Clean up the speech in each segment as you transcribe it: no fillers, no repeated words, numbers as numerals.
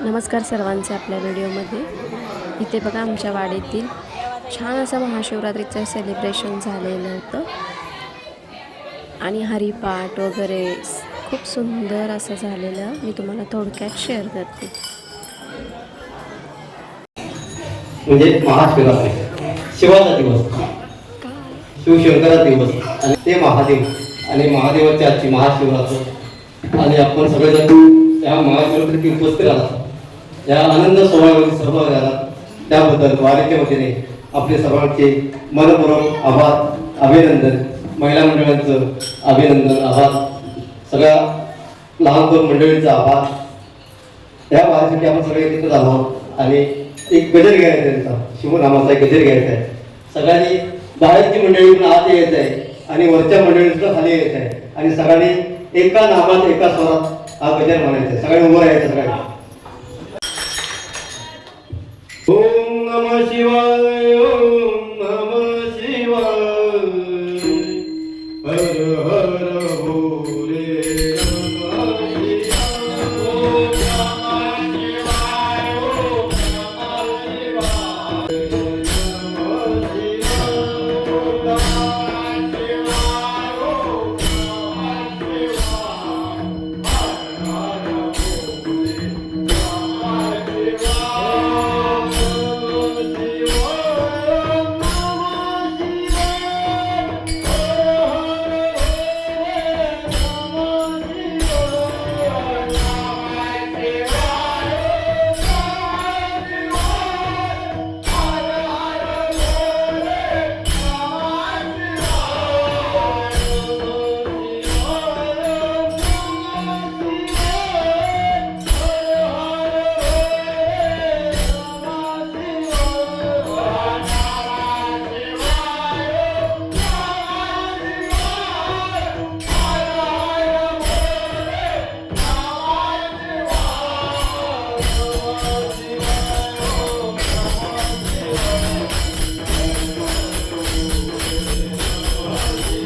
नमस्कार सर्वांचे आपल्या व्हिडिओमध्ये। इथे बघा आमच्या वाडीतील छान असं महाशिवरात्रीचं सेलिब्रेशन झालेलं होतं आणि हरिपाठ वगैरे खूप सुंदर असं झालेलं मी तुम्हाला थोडक्यात शेअर करते। म्हणजे महाशिवरात्री शिवाचा दिवस, शिवशंकराचा दिवस आणि ते महादेव आणि महादेवाची आजची महाशिवरात्री आणि आपण सगळेजण या महाशिवरात्रीची उपस्थित आहात। या आनंद सोहळ्यामध्ये सहभाग झाला त्याबद्दल वारीच्या वतीने आपले सर्वांचे मनपूर्वक आभार, अभिनंदन। महिला मंडळांचं अभिनंदन, आभार, सगळ्या लहान मंडळींचा आभार। या वारीसाठी आपण सगळे तिथं आहोत आणि एक गजर घ्यायचा आहे, त्यांचा शिवनामाचा एक गजर घ्यायचा आहे। सगळ्यांनी बाहेरची मंडळी पण आत यायचं आहे आणि वरच्या मंडळी सुद्धा खाली यायचं आहे आणि सगळ्यांनी एका नामात एका स्वरात हा गजर म्हणायचा आहे। सगळ्यांनी उभं राहायचं। सगळ्यांनी ओम नमः शिवाय, ओम नमः शिवाय, हर हर भोले नमः शिवाय, ओम नमः शिवाय, ओम नमः शिवाय, नमः शिवाय, ओम नमः शिवाय, ओम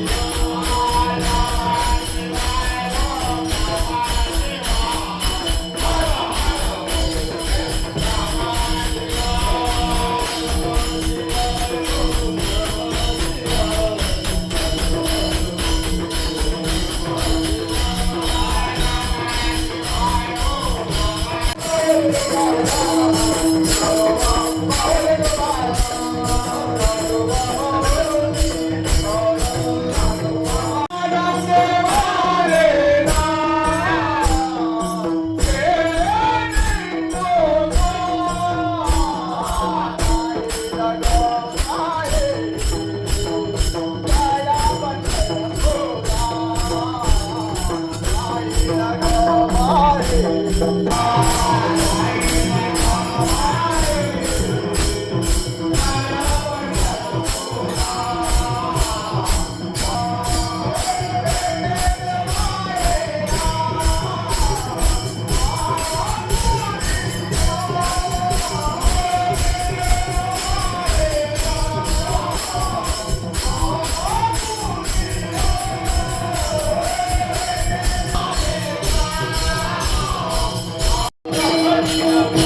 नमः शिवाय, हर हर भोले नमः शिवाय। Yeah.